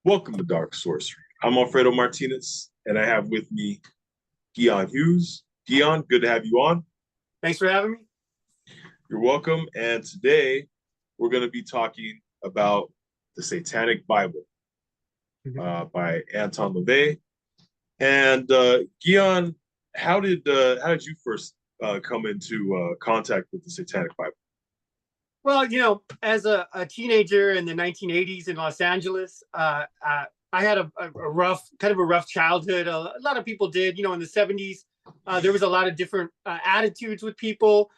Welcome to Dark Sorcery. I'm Alfredo Martinez, and I have with me Guion Hughes. Guion, good to have you on. Thanks for having me. You're welcome. And today we're going to be talking about the Satanic Bible by Anton LaVey. And Guion, how did you first come into contact with the Satanic Bible? Well, as a teenager in the 1980s in Los Angeles, I had a rough childhood. A lot of people did. In the 70s, there was a lot of different attitudes with people.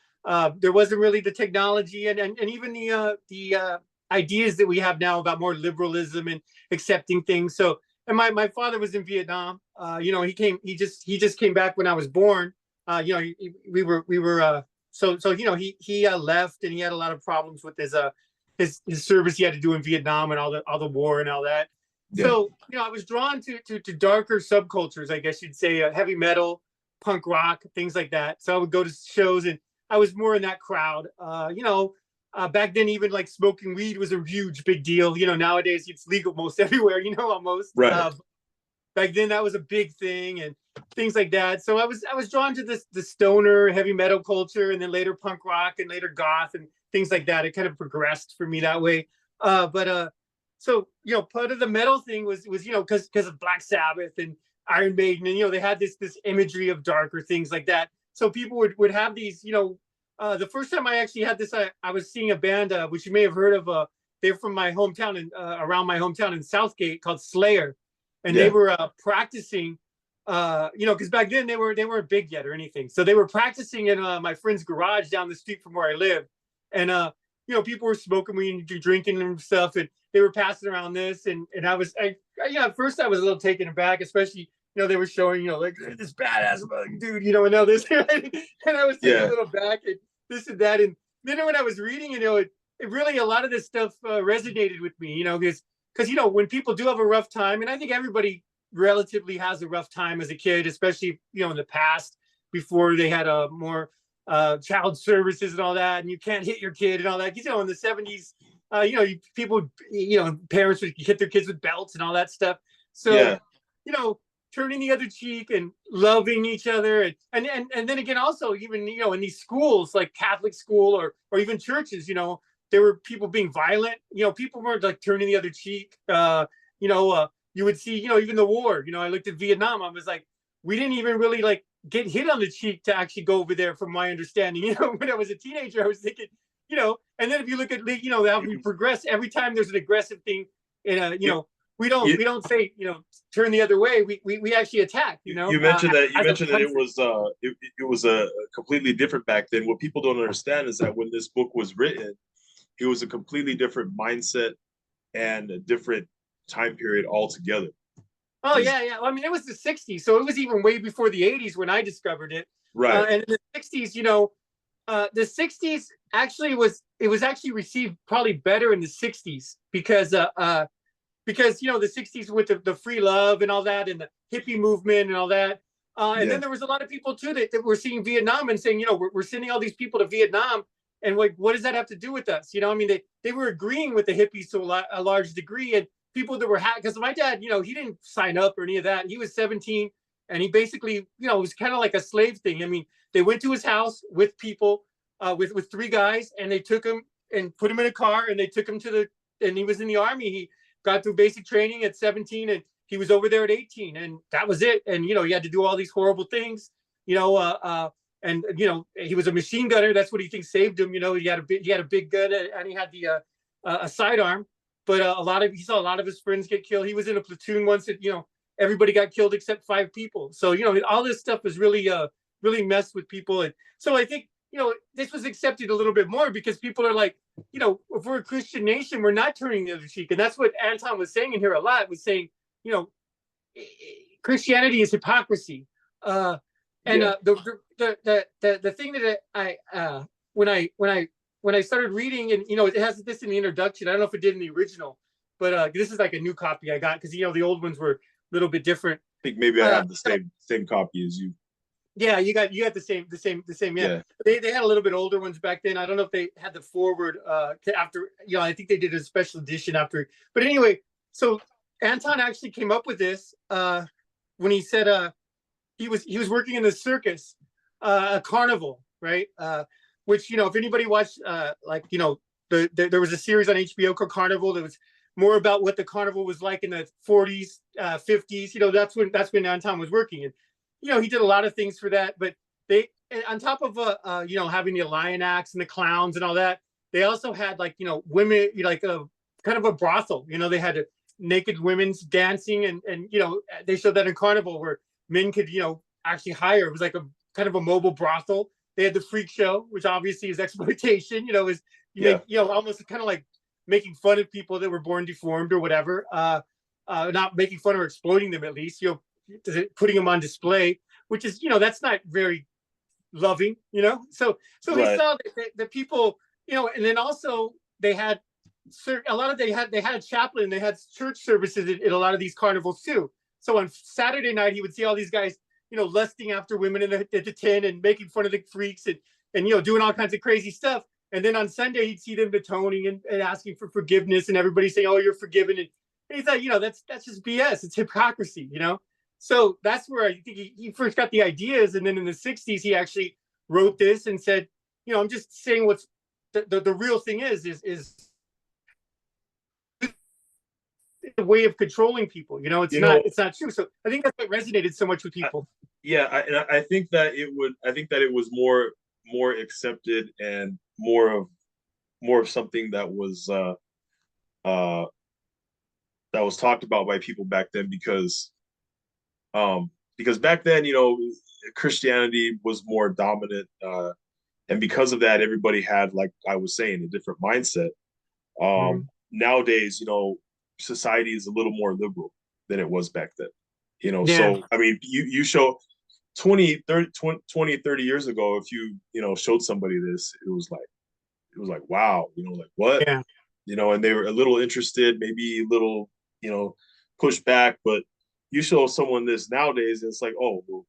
There wasn't really the technology and even the ideas that we have now about more liberalism and accepting things. So, and my father was in Vietnam. He just came back when I was born. We were. So he left, and he had a lot of problems with his service he had to do in Vietnam and all the war and all that. Yeah. So I was drawn to darker subcultures, I guess you'd say, heavy metal, punk rock, things like that. So I would go to shows, and I was more in that crowd. Back then, even like smoking weed was a huge big deal. Nowadays it's legal most everywhere. Almost. Right. Back then that was a big thing and things like that. So I was drawn to the stoner heavy metal culture, and then later punk rock and later goth and things like that. It kind of progressed for me that way. So part of the metal thing was because of Black Sabbath and Iron Maiden, and they had this imagery of darker things like that. So people would have these. The first time I actually had this, I was seeing a band which you may have heard of. They're from my hometown and around my hometown in Southgate, called Slayer. And they were practicing, because back then they weren't big yet or anything. So they were practicing in my friend's garage down the street from where I live. And, people were smoking weed and drinking and stuff. And they were passing around this. And at first I was a little taken aback, especially, they were showing, like this badass dude, and all this. And I was taken a little back and this and that. And then when I was reading, it really, a lot of this stuff resonated with me, because when people do have a rough time, and I think everybody relatively has a rough time as a kid, especially in the past before they had a more child services and all that, and you can't hit your kid and all that. In the 70s, people, parents would hit their kids with belts and all that stuff. So turning the other cheek and loving each other, and then again also even in these schools like Catholic school or even churches, there were people being violent. People weren't like turning the other cheek. You would see, even the war. I looked at Vietnam. I was like, we didn't even really like get hit on the cheek to actually go over there, from my understanding. When I was a teenager, I was thinking, and then if you look at, how we progress, every time there's an aggressive thing, we don't say, turn the other way. We actually attack. You mentioned that it was a completely different back then. What people don't understand is that when this book was written, it was a completely different mindset and a different time period altogether. Oh, yeah. I mean, it was the 60s, so it was even way before the 80s when I discovered it. Right. And in the 60s, the 60s actually was actually received probably better in the 60s because the 60s with the free love and all that, and the hippie movement and all that. And then there was a lot of people too that were seeing Vietnam and saying, we're sending all these people to Vietnam. And like, what does that have to do with us? I mean, they were agreeing with the hippies to a large degree, and people that were because my dad, he didn't sign up or any of that. He was 17, and he basically, it was kind of like a slave thing. I mean, they went to his house with people, with three guys, and they took him and put him in a car, and they took him and he was in the army. He got through basic training at 17, and he was over there at 18, and that was it. And he had to do all these horrible things, and he was a machine gunner. That's what he thinks saved him. He had a big gun, and he had a sidearm. But he saw a lot of his friends get killed. He was in a platoon once that everybody got killed except 5 people. So all this stuff was really messed with people. And so I think this was accepted a little bit more because people are like, if we're a Christian nation, we're not turning the other cheek. And that's what Anton was saying in here a lot. Was saying Christianity is hypocrisy. The thing that I when I started reading, and it has this in the introduction. I don't know if it did in the original, but this is like a new copy I got because the old ones were a little bit different. I think maybe I have the same copy as you. Yeah, you got the same. Yeah. They had a little bit older ones back then. I don't know if they had the forward after. I think they did a special edition after. But anyway, so Anton actually came up with this when he said he was working in the circus, a carnival, right? Which, if anybody watched, there was a series on HBO called Carnival that was more about what the carnival was like in the 40s, 50s. That's when Anton was working, and he did a lot of things for that. But they, on top of having the lion acts and the clowns and all that, they also had women, like a kind of a brothel. They had naked women's dancing, and they showed that in Carnival where men could actually hire. It was like a kind of a mobile brothel. They had the freak show, which obviously is exploitation. Almost kind of like making fun of people that were born deformed or whatever. Not making fun or exploiting them, at least. Putting them on display, which is that's not very loving. So Right. he saw that people, and then also they had they had a chaplain. They had church services at a lot of these carnivals too. So on Saturday night, he would see all these guys, lusting after women at the tent and making fun of the freaks and doing all kinds of crazy stuff. And then on Sunday, he'd see them atoning and asking for forgiveness, and everybody saying, "Oh, you're forgiven." And he thought, that's just BS. It's hypocrisy, So that's where I think he first got the ideas. And then in the 60s, he actually wrote this and said, I'm just saying what's the real thing is a way of controlling people. It's not true. So I think that's what resonated so much with people. I think that it was more accepted and more of something that was talked about by people back then, because back then, Christianity was more dominant, and because of that, everybody had, like I was saying, a different mindset. Nowadays, society is a little more liberal than it was back then. So I mean, you show 20, 30 years ago, if you showed somebody this, it was like wow, like what? Yeah. And they were a little interested, maybe a little pushed back. But you show someone this nowadays, and it's like, oh, well,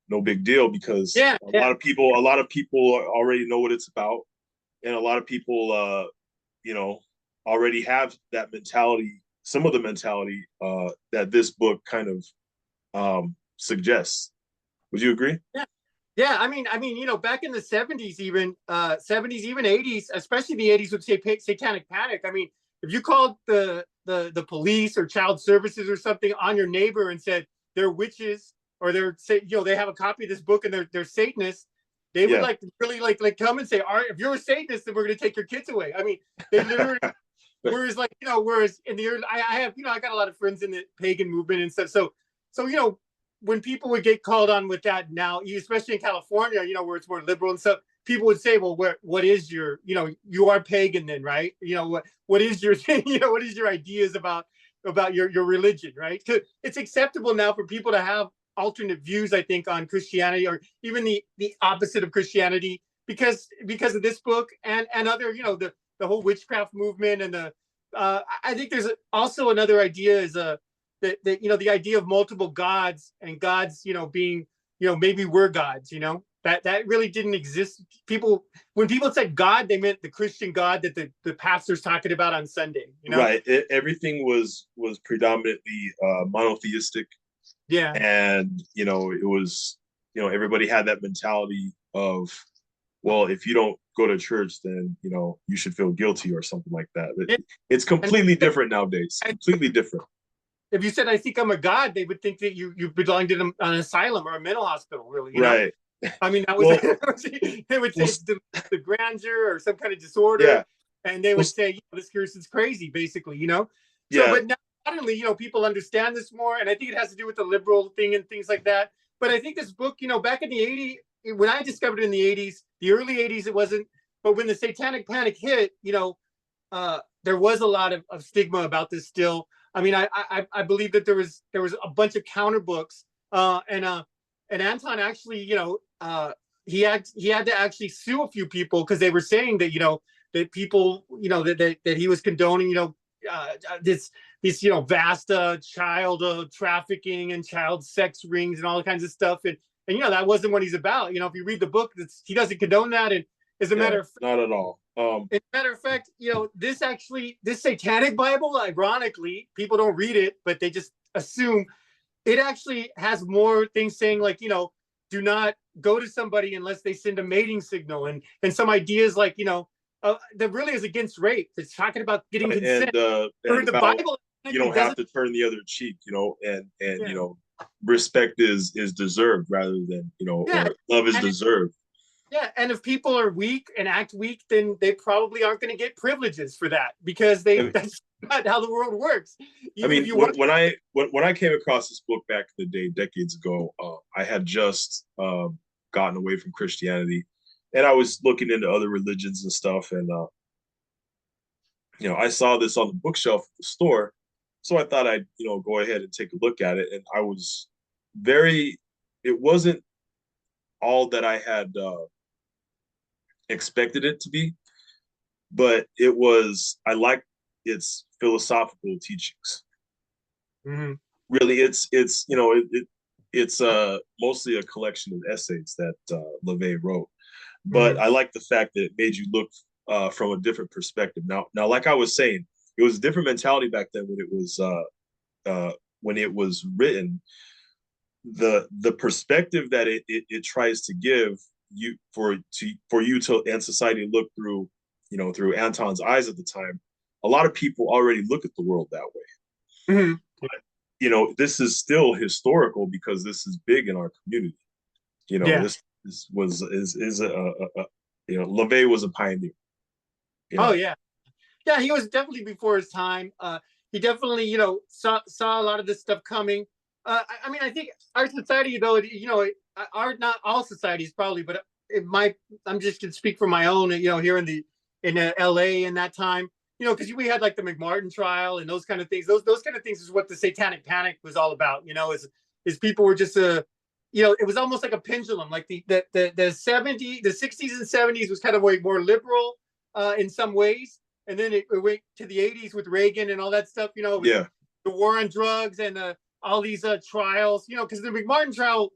no big deal, because a lot of people already know what it's about, and a lot of people already have that mentality, some of the mentality that this book kind of suggests. Would you agree? Yeah. I mean, back in the 70s, even 80s, especially the 80s, would say Satanic Panic. I mean, if you called the police or child services or something on your neighbor and said they're witches, or they have a copy of this book and they're Satanists, they would really come and say, all right, if you're a Satanist, then we're going to take your kids away. I mean, they literally. Whereas in the early, I have, I got a lot of friends in the pagan movement and stuff. So when people would get called on with that now, especially in California, where it's more liberal and stuff, people would say, well, what is your, you are pagan then, right? What is your thing? What is your ideas about your religion, right? It's acceptable now for people to have alternate views, I think, on Christianity, or even the opposite of Christianity, because of this book and other, the whole witchcraft movement. And I think there's also another idea is that the idea of multiple gods, and gods being maybe we're gods, that really didn't exist. When people said God, they meant the Christian God that the pastor's talking about on Sunday, right. Everything was predominantly monotheistic. And it was everybody had that mentality of, well, if you don't go to church, then you should feel guilty or something like that. It's completely different nowadays. Completely different. If you said, I think I'm a god, they would think that you belonged in an asylum or a mental hospital, really. Right. I mean, that was they would say it's the grandeur or some kind of disorder, and they would say, this person's crazy, basically, So, but now, suddenly, people understand this more, and I think it has to do with the liberal thing and things like that. But I think this book, back in the 80s, when I discovered it in the 80s, the early 80s, it wasn't. But when the Satanic Panic hit, there was a lot of stigma about this still. I mean, I believe that there was a bunch of counter books, and Anton actually, he had to actually sue a few people because they were saying that that people that he was condoning this vast child trafficking and child sex rings and all kinds of stuff, and that wasn't what he's about. If you read the book, he doesn't condone that, and as a matter of fact, not at all. As a matter of fact, this Satanic Bible, ironically, people don't read it, but they just assume it actually has more things saying like, do not go to somebody unless they send a mating signal, and some ideas like, that really is against rape. It's talking about getting consent. And the Bible, you don't have to turn the other cheek, respect is deserved rather than, or love is deserved. Yeah, and if people are weak and act weak, then they probably aren't going to get privileges for that, because that's not how the world works. When I came across this book back in the day, decades ago, I had just gotten away from Christianity, and I was looking into other religions and stuff, and I saw this on the bookshelf at the store, so I thought I'd go ahead and take a look at it, and I was it wasn't all that I had expected it to be, but I liked its philosophical teachings. Mm-hmm. Really, it's mostly a collection of essays that LaVey wrote, but I like the fact that it made you look from a different perspective. Now, like I was saying, it was a different mentality back then when it was written. The perspective that it tries to give you for you to and society look through through Anton's eyes at the time, a lot of people already look at the world that way. Mm-hmm. But this is still historical because this is big in our community. This was LaVey was a pioneer. Oh yeah, he was definitely before his time. He definitely saw a lot of this stuff coming. I think our society, though, not all societies probably, but I'm just gonna speak for my own. Here in LA in that time, because we had like the McMartin trial and those kind of things. Those kind of things is what the Satanic Panic was all about. Is people were just it was almost like a pendulum. Like the 60s and 70s was kind of way more liberal in some ways, and then it went to the 80s with Reagan and all that stuff. The war on drugs and all these trials, because the McMartin trial,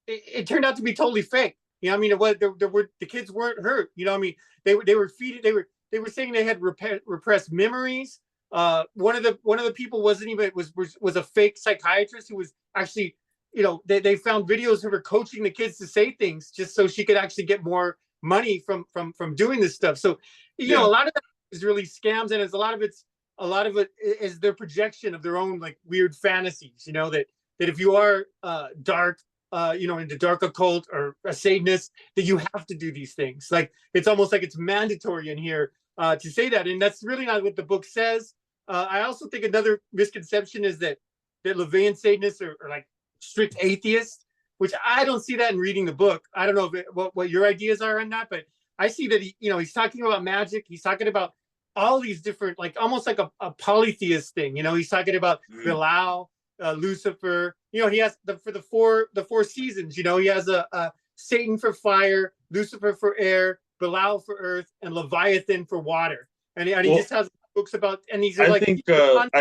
it turned out to be totally fake. The kids weren't hurt. They were saying they had repressed memories. One of the people was a fake psychiatrist who was actually, they found videos of her coaching the kids to say things just so she could actually get more money from doing this stuff. So, a lot of that is really scams, and a lot of it is their projection of their own like weird fantasies. That if you are dark, into dark occult or a Satanist, that you have to do these things. Like it's almost like it's mandatory in here to say that, and that's really not what the book says. I also think another misconception is that LaVey Satanists are like strict atheists, which I don't see that in reading the book. I don't know what your ideas are on that, but I see that he's talking about magic. He's talking about all these different, like almost like a polytheist thing. He's talking about Belial, Lucifer. He has for the four seasons. He has a Satan for fire, Lucifer for air, Belial for earth, and Leviathan for water. And he just has books about. And these are I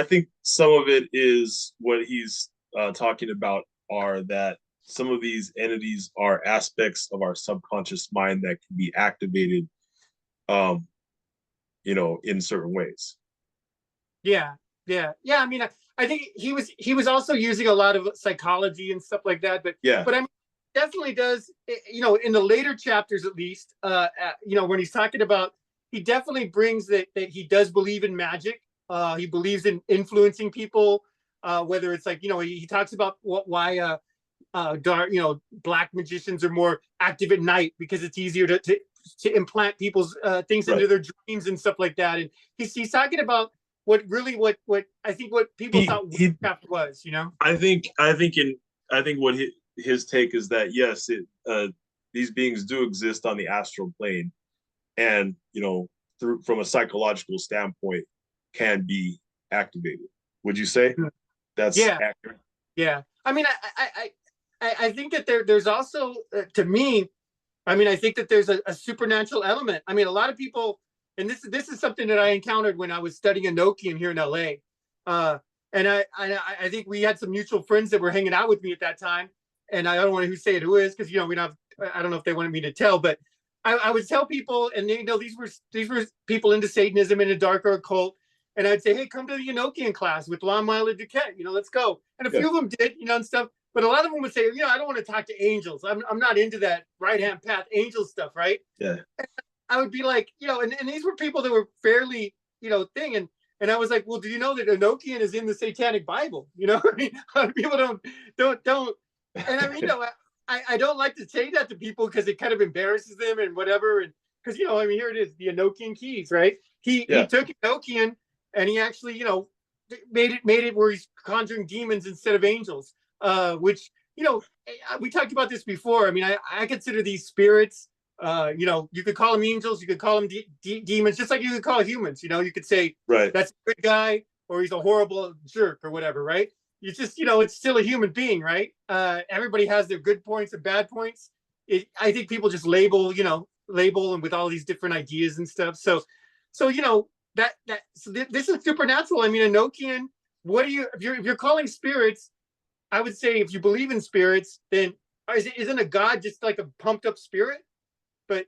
think some of it is what he's talking about are that some of these entities are aspects of our subconscious mind that can be activated, in certain ways. Yeah. I think he was also using a lot of psychology and stuff like that. But definitely does. In the later chapters, at least, when he's talking about, he definitely brings that he does believe in magic. He believes in influencing people. Whether it's like he talks about why dark black magicians are more active at night because it's easier to implant people's things into their dreams and stuff like that. And he's talking about what I think what people thought witchcraft was. I think what his take is that yes, these beings do exist on the astral plane, and from a psychological standpoint can be activated. Would you say that's accurate? Yeah. I think that there's also to me, I think that there's a supernatural element. A lot of people, and this is something that I encountered when I was studying Enochian here in LA. And I think we had some mutual friends that were hanging out with me at that time. And I don't want to say who is, because I don't know if they wanted me to tell, but I would tell people, and these were people into Satanism and a darker occult, and I'd say, hey, come to the Enochian class with Lon Milo Duquette, let's go. And a few of them did, and stuff. But a lot of them would say, I don't want to talk to angels. I'm not into that right hand path angel stuff, right? Yeah. And I would be like, and these were people that were fairly, thing. And I was like, well, do you know that Enochian is in the Satanic Bible? I mean, a lot of people don't. And I mean, I don't like to say that to people because it kind of embarrasses them and whatever. And because, I mean, here it is, the Enochian keys, right? He took Enochian and he actually, made it where he's conjuring demons instead of angels, which, we talked about this before. I mean, I consider these spirits, you could call them angels, you could call them demons, just like you could call humans. You could say, right, that's a good guy or he's a horrible jerk or whatever, right? You just, it's still a human being, right? Everybody has their good points and bad points. I think people just label and with all these different ideas and stuff. So this is supernatural. I mean, Enochian, if you're calling spirits, I would say if you believe in spirits, then isn't a god just like a pumped up spirit? But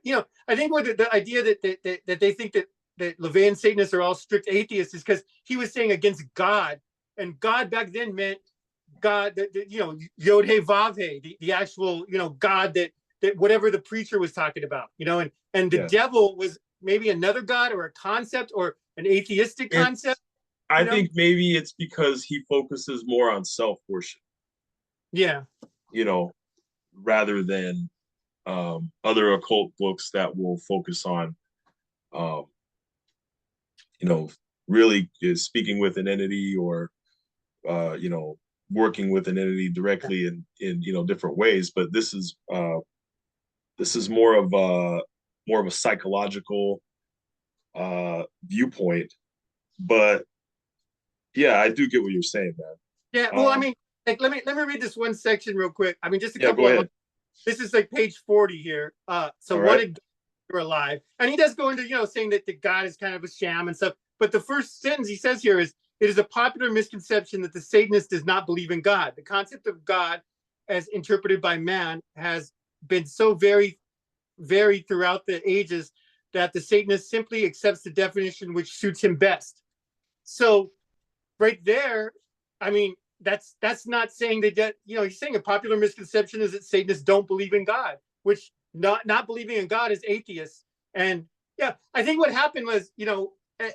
I think what the idea that they think that LaVeyan Satanists are all strict atheists is because he was saying against God, and God back then meant God, Yod He Vav He, the actual God that whatever the preacher was talking about, and the devil was maybe another god or a concept or an atheistic concept. I think maybe it's because he focuses more on self-worship. Yeah. Rather than other occult books that will focus on, really speaking with an entity or, working with an entity directly in different ways. But this is more of a psychological viewpoint. But yeah, I do get what you're saying, man. Yeah. Well, I mean, like, let me read this one section real quick. I mean, just a couple of them. This is like page 40 here. So right. What did you're alive? And he does go into, saying that the God is kind of a sham and stuff. But the first sentence he says here is, it is a popular misconception that the Satanist does not believe in God. The concept of God as interpreted by man has been so very varied throughout the ages that the Satanist simply accepts the definition which suits him best. So right there, I mean, that's not saying that, he's saying a popular misconception is that Satanists don't believe in God, which not believing in God is atheist. And yeah, I think what happened was,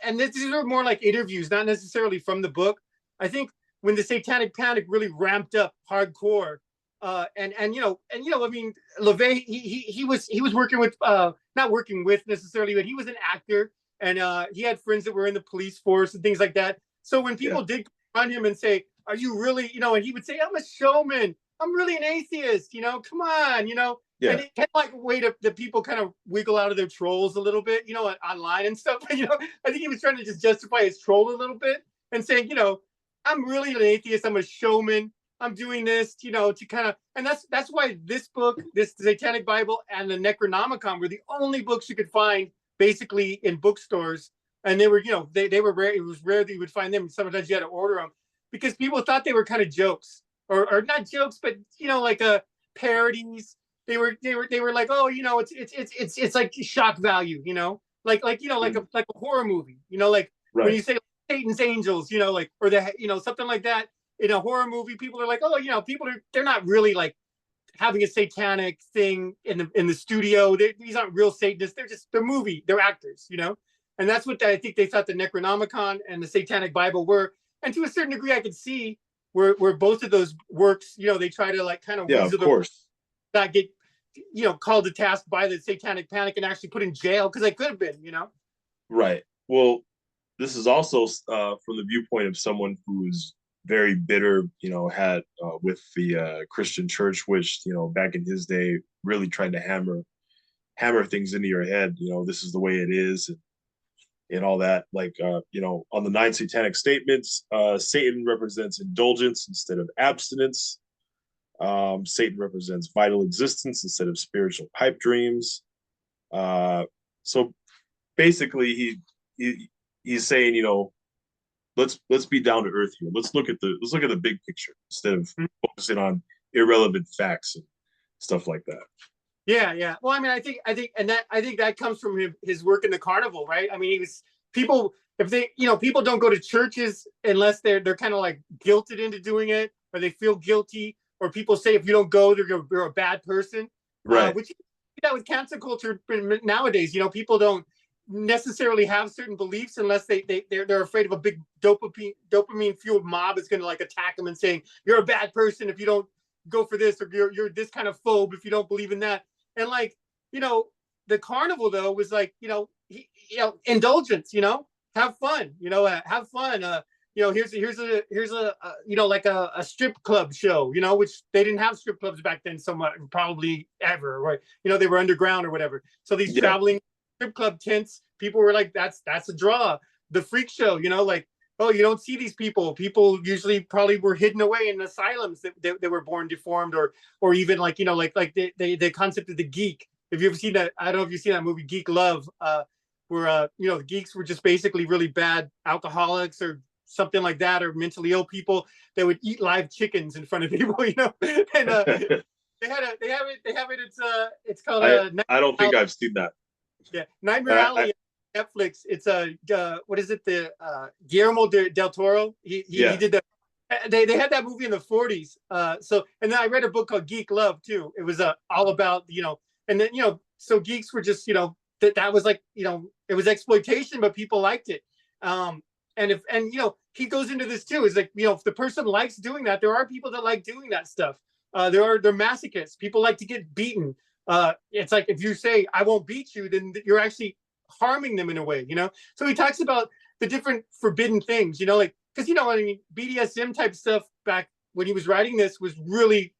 and these are more like interviews, not necessarily from the book. I think when the Satanic Panic really ramped up hardcore, I mean, LaVey, he was working with, not working with necessarily, but he was an actor, and he had friends that were in the police force and things like that. So when people did on him and say, are you really, and he would say, I'm a showman, I'm really an atheist, come on, and it kind of like a way that people kind of wiggle out of their trolls a little bit, online and stuff. I think he was trying to just justify his troll a little bit and saying, I'm really an atheist, I'm a showman, I'm doing this, to kind of, and that's why this book, this Satanic Bible and the Necronomicon were the only books you could find basically in bookstores. And they were, they were rare. It was rare that you would find them. Sometimes you had to order them because people thought they were kind of jokes or not jokes, but like parodies. They were like, oh, it's like shock value, like a horror movie, like right. When you say Satan's Angels, like, or the, something like that in a horror movie, people are like, oh, they're not really like having a satanic thing in the studio. These aren't real Satanists. They're actors, And that's what I think they thought the Necronomicon and the Satanic Bible were. And to a certain degree, I could see where both of those works, they try to like kind of of course not get called to task by the Satanic Panic and actually put in jail because they could have been, Right. Well, this is also from the viewpoint of someone who's very bitter, had with the Christian church, which back in his day really tried to hammer things into your head. This is the way it is. And all that, like, on the 9 satanic statements, Satan represents indulgence instead of abstinence. Satan represents vital existence instead of spiritual pipe dreams. So basically, he's saying, let's be down to earth here. Let's look at the big picture instead of focusing on irrelevant facts and stuff like that. Yeah, yeah. Well, I mean, I think that comes from his work in the carnival, right? I mean, he was people if they, people don't go to churches unless they're kind of like guilted into doing it, or they feel guilty, or people say if you don't go, you're a bad person. Right. Which that with cancel culture nowadays, people don't necessarily have certain beliefs unless they're afraid of a big dopamine fueled mob is going to like attack them and saying you're a bad person if you don't go for this, or you're this kind of phobe if you don't believe in that. And like, the carnival though was like, indulgence, have fun, have fun. Here's a like a strip club show, which they didn't have strip clubs back then so much, probably ever, right? They were underground or whatever. So these traveling strip club tents, people were like, that's a draw. The freak show, like, oh, you don't see these people. People usually probably were hidden away in asylums that were born deformed, or even like, like the concept of the geek. If you ever seen that, I don't know if you've seen that movie Geek Love, where the geeks were just basically really bad alcoholics or something like that, or mentally ill people that would eat live chickens in front of people, and they have it. It's called I don't think I've seen that. Yeah, Nightmare Alley. Netflix. It's what is it? The Guillermo del Toro. He did that. They had that movie in the 40s. So, and then I read a book called Geek Love too. It was all about and then so geeks were just that was like it was exploitation, but people liked it. And he goes into this too. Is like if the person likes doing that, there are people that like doing that stuff. They're masochists. People like to get beaten. It's like if you say I won't beat you, then you're actually harming them in a way, So he talks about the different forbidden things, like because I mean BDSM type stuff back when he was writing this was really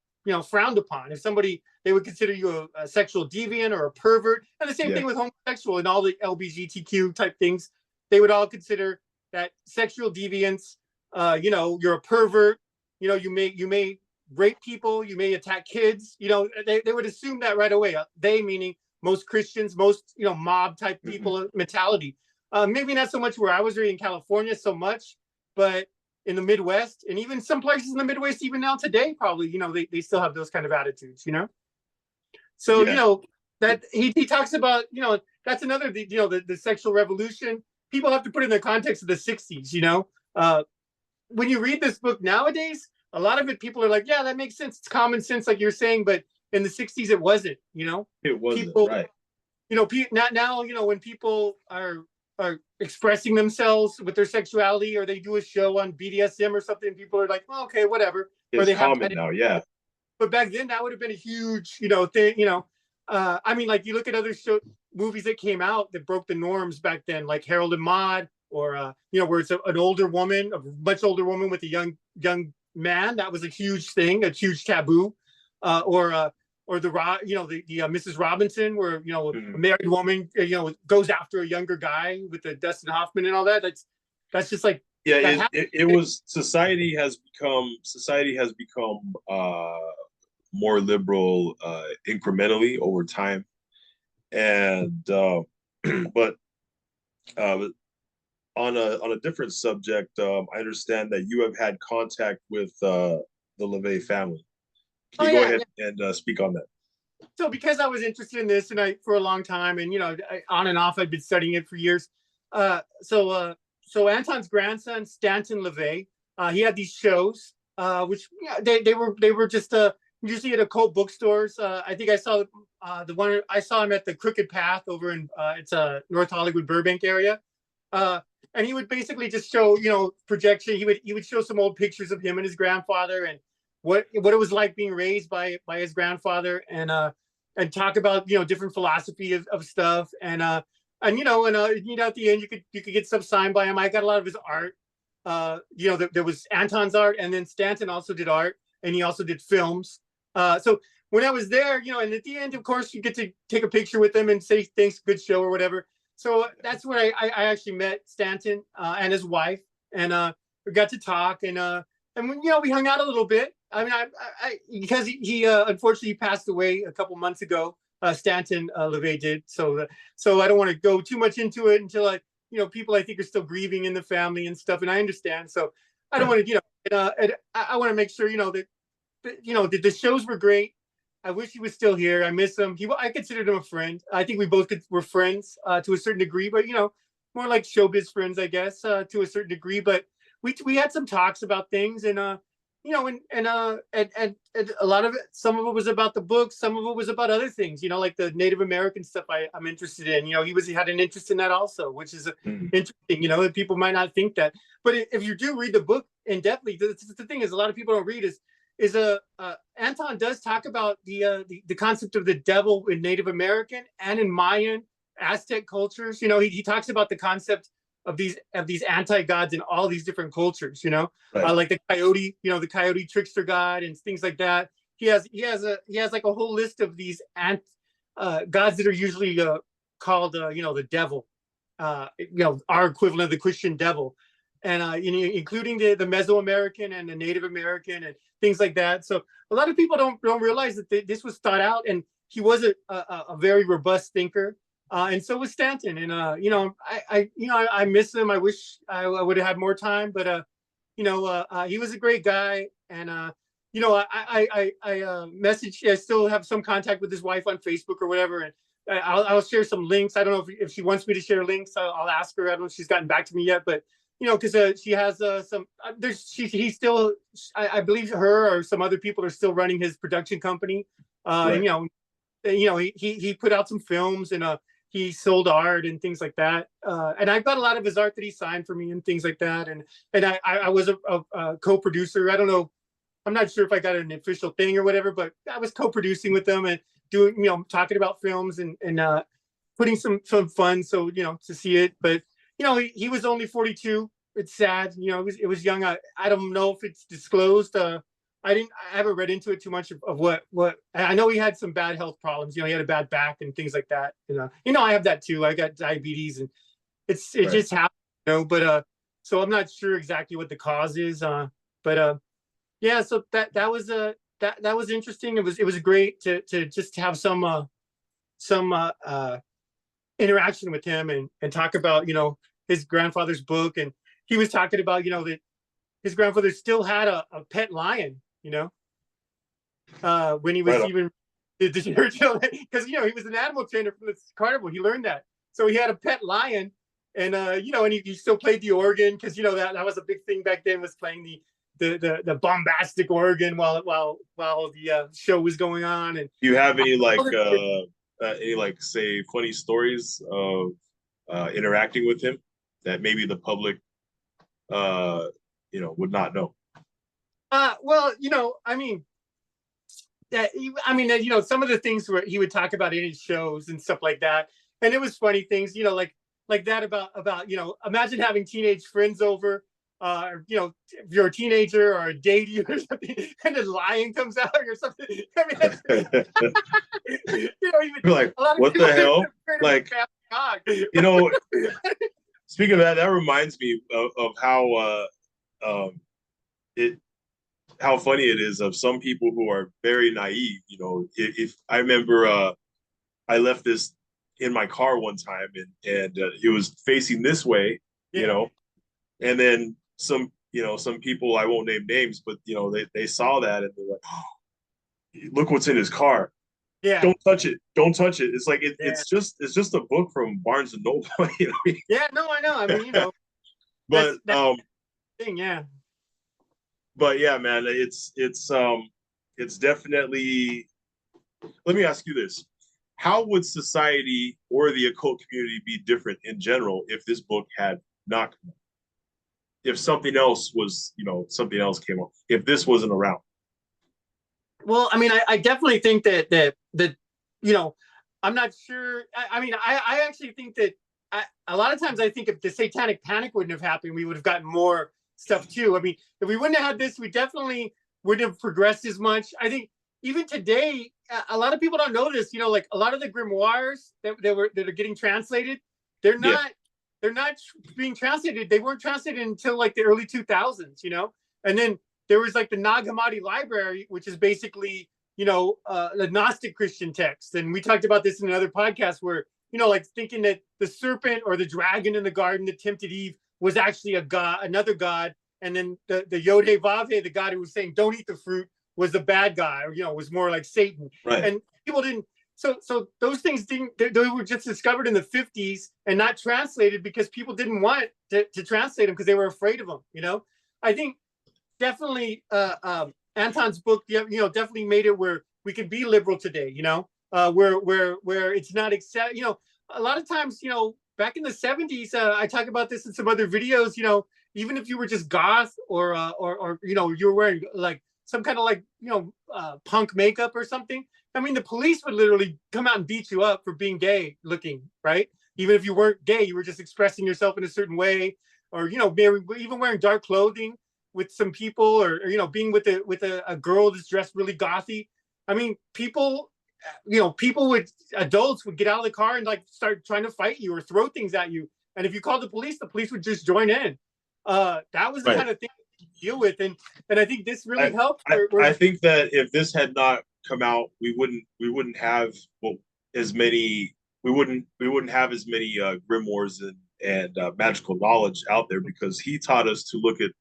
frowned upon. If somebody, they would consider you a sexual deviant or a pervert, and the same thing with homosexual and all the LGBTQ type things. They would all consider that sexual deviance. You're a pervert. You may rape people. You may attack kids. They would assume that right away. They meaning most Christians, most mob type people mentality. Maybe not so much where I was in California so much, but in the Midwest and even some places in the Midwest, even now today, probably they still have those kind of attitudes. So that he talks about that's another the sexual revolution. People have to put it in the context of the 60s. When you read this book nowadays, a lot of it people are like, yeah, that makes sense. It's common sense, like you're saying, but in the 60s it wasn't. It wasn't, people, right. Not now. When people are expressing themselves with their sexuality, or they do a show on BDSM or something, people are like, well, okay, whatever. It's or they common now, yeah. But back then, that would have been a huge, thing. I mean, like you look at other movies that came out that broke the norms back then, like Harold and Maude, or where it's an older woman, a much older woman with a young man. That was a huge thing, a huge taboo. Or the Mrs. Robinson, where a married woman goes after a younger guy with the Dustin Hoffman and all that. That's just like it was society has become more liberal incrementally over time, and but on a different subject, I understand that you have had contact with the LeVay family. Can you go ahead and speak on that? So because I was interested in this and for a long time, and on and off, I've been studying it for years. So Anton's grandson, Stanton LeVay, he had these shows, which they were just usually at occult bookstores. I think I saw the one I saw him at the Crooked Path over in it's North Hollywood, Burbank area. And he would basically just show projection. He would show some old pictures of him and his grandfather, and what it was like being raised by his grandfather, and talk about different philosophy of stuff, and at the end you could get stuff signed by him. I got a lot of his art. There was Anton's art, and then Stanton also did art, and he also did films. So when I was there, and at the end, of course, you get to take a picture with him and say thanks, good show or whatever. So that's where I actually met Stanton and his wife, and we got to talk, and when, we hung out a little bit. I mean, I because he unfortunately passed away a couple months ago. Stanton LeVay did. So I don't want to go too much into it until people I think are still grieving in the family and stuff, and I understand. So I don't want to, I want to make sure that the shows were great. I wish he was still here. I miss him. I considered him a friend. I think we both were friends to a certain degree, but more like showbiz friends, I guess, to a certain degree. But we had some talks about things, and and a lot of it, some of it was about the book, some of it was about other things, like the Native American stuff I'm interested in. He had an interest in that also, which is interesting, that people might not think that. But if you do read the book in depthly, the thing is, a lot of people don't read is Anton does talk about the concept of the devil in Native American and in Mayan, Aztec cultures. He talks about the concept of these anti-gods in all these different cultures, Right. Like the coyote, the coyote trickster god and things like that. He has like a whole list of these gods that are usually called the devil, our equivalent of the Christian devil, and including the Mesoamerican and the Native American and things like that. So a lot of people don't realize that this was thought out, and he was a very robust thinker. And so was Stanton, and I miss him. I wish I would have had more time, but he was a great guy, and I messaged. I still have some contact with his wife on Facebook or whatever, and I'll share some links. I don't know if she wants me to share links. I'll ask her. I don't know if she's gotten back to me yet, but because she has some. He's still. I believe her or some other people are still running his production company. Right. And he put out some films, and he sold art and things like that. And I've got a lot of his art that he signed for me and things like that. And I was a co-producer. I don't know. I'm not sure if I got an official thing or whatever, but I was co-producing with them and doing, talking about films and putting some fun. So, to see it, but, he was only 42. It's sad. It was young. I don't know if it's disclosed. I haven't read into it too much of what I know. He had some bad health problems. He had a bad back and things like that. I have that too. I got diabetes, and it right. Just happened. But so I'm not sure exactly what the cause is. But yeah. So that was interesting. It was great to just have some interaction with him and talk about his grandfather's book, and he was talking about that his grandfather still had a pet lion. When he was right even because he was an animal trainer from the carnival. He learned that, so he had a pet lion, and and he still played the organ because that was a big thing back then, was playing the bombastic organ while the show was going on. And do you have any say funny stories of interacting with him that maybe the public would not know? Well, some of the things where he would talk about in his shows and stuff like that, and it was funny things, like that about imagine having teenage friends over, if you're a teenager or dating you or something, and a lion comes out or something. You're like, what the hell? Like, speaking of that reminds me of how how funny it is of some people who are very naive. If I remember, I left this in my car one time, and it was facing this way, and then some people, I won't name names, but they saw that and they're like, oh, look what's in his car. Yeah. Don't touch it. It's like it's just a book from Barnes and Noble. Yeah, no, I know. I mean, but that's thing, yeah. But yeah, man, it's definitely. Let me ask you this: how would society or the occult community be different in general if this book had not come out? If something else was, something else came up, if this wasn't around? Well, I mean, I definitely think that I'm not sure. I actually think that a lot of times I think if the Satanic Panic wouldn't have happened, we would have gotten more stuff too. I mean, if we wouldn't have had this, we definitely wouldn't have progressed as much. I think even today, a lot of people don't know this. Like a lot of the grimoires that are getting translated, they're not being translated. They weren't translated until like the early 2000s. And then there was like the Nag Hammadi Library, which is basically the Gnostic Christian text. And we talked about this in another podcast where like thinking that the serpent or the dragon in the garden that tempted Eve was actually a god, another god, and then the Yod-Heh Vav-Heh, the god who was saying don't eat the fruit, was the bad guy, or was more like Satan. Right. And people didn't. So those things they were just discovered in the 50s and not translated because people didn't want to translate them because they were afraid of them. I think definitely Anton's book, definitely made it where we can be liberal today. Where it's not accept. A lot of times, back in the 70s, I talk about this in some other videos. Even if you were just goth or you were wearing like some kind of like punk makeup or something. I mean, the police would literally come out and beat you up for being gay looking, right? Even if you weren't gay, you were just expressing yourself in a certain way, or even wearing dark clothing with some people, or being with a girl that's dressed really gothy. I mean, adults would get out of the car and like start trying to fight you or throw things at you. And if you called the police would just join in. That was the kind of thing to deal with, and I think this really helped. I think that if this had not come out, we wouldn't have as many grimoires and magical knowledge out there, because he taught us to look at,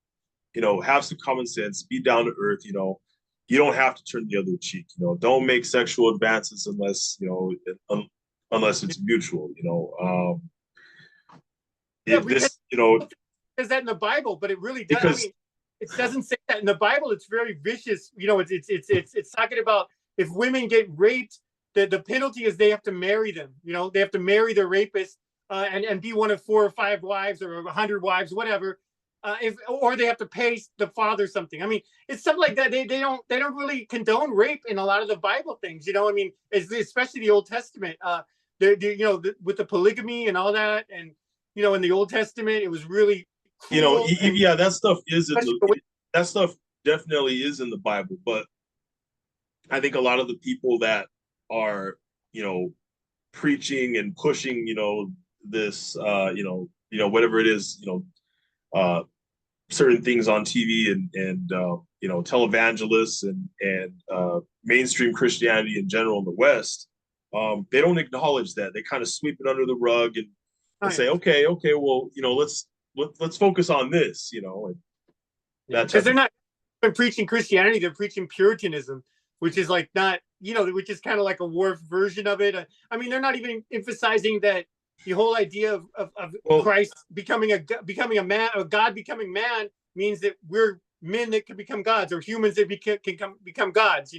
have some common sense, be down to earth. You don't have to turn the other cheek. Don't make sexual advances unless it's mutual. Says that in the Bible, but it really does. I mean, it doesn't say that in the Bible. It's very vicious. It's talking about if women get raped, the penalty is they have to marry them. They have to marry their rapist and be one of 4 or 5 wives or 100 wives, whatever. Or they have to pay the father something. I mean, it's stuff like that. They don't really condone rape in a lot of the Bible things. I mean, especially the Old Testament. With the polygamy and all that, and in the Old Testament, it was really cool. That stuff definitely is in the Bible, but I think a lot of the people that are preaching and pushing this whatever it is, certain things on TV and televangelists and mainstream Christianity in general in the West, they don't acknowledge that. They kind of sweep it under the rug and say, okay, well, let's focus on this, because they're not preaching Christianity, they're preaching Puritanism, which is like not, which is kind of like a warped version of it. I mean, they're not even emphasizing that the whole idea of Christ becoming a man, or God becoming man, means that we're men that can become gods, or humans that can become gods.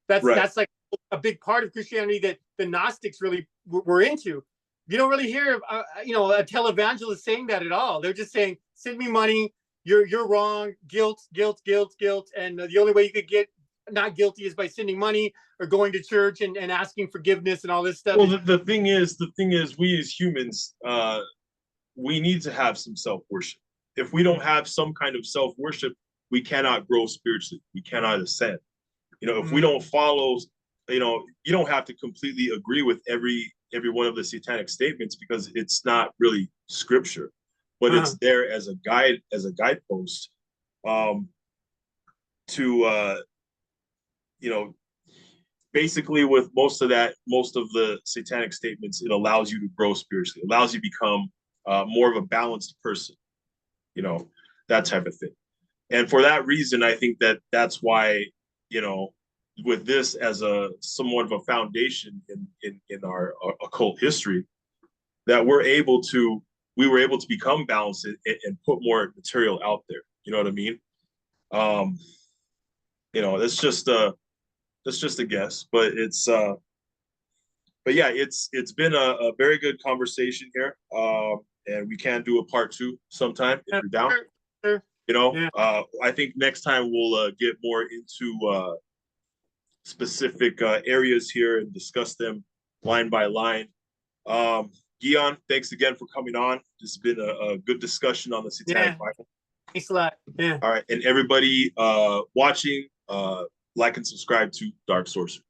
That's like a big part of Christianity that the Gnostics really were into. You don't really hear a televangelist saying that at all. They're just saying, send me money, you're wrong, guilt, and the only way you could get not guilty is by sending money or going to church and asking forgiveness and all this stuff. Well, the thing is, we as humans, we need to have some self-worship. If we don't have some kind of self-worship, we cannot grow spiritually. We cannot ascend. If we don't follow, you don't have to completely agree with every one of the satanic statements, because it's not really scripture, but it's there as a guidepost to basically with most of the satanic statements, it allows you to grow spiritually, it allows you to become more of a balanced person, that type of thing. And for that reason, I think that's why, with this as somewhat of a foundation in our occult history, that we were able to become balanced and put more material out there. You know what I mean? That's just a guess, but it's been a very good conversation here. And we can do a part 2 sometime if you're down. Sure. I think next time we'll get more into specific areas here and discuss them line by line. Guion, thanks again for coming on. This has been a good discussion on the Satanic Bible. Thanks a lot. Yeah. All right, and everybody watching, like and subscribe to Dark Sorcery.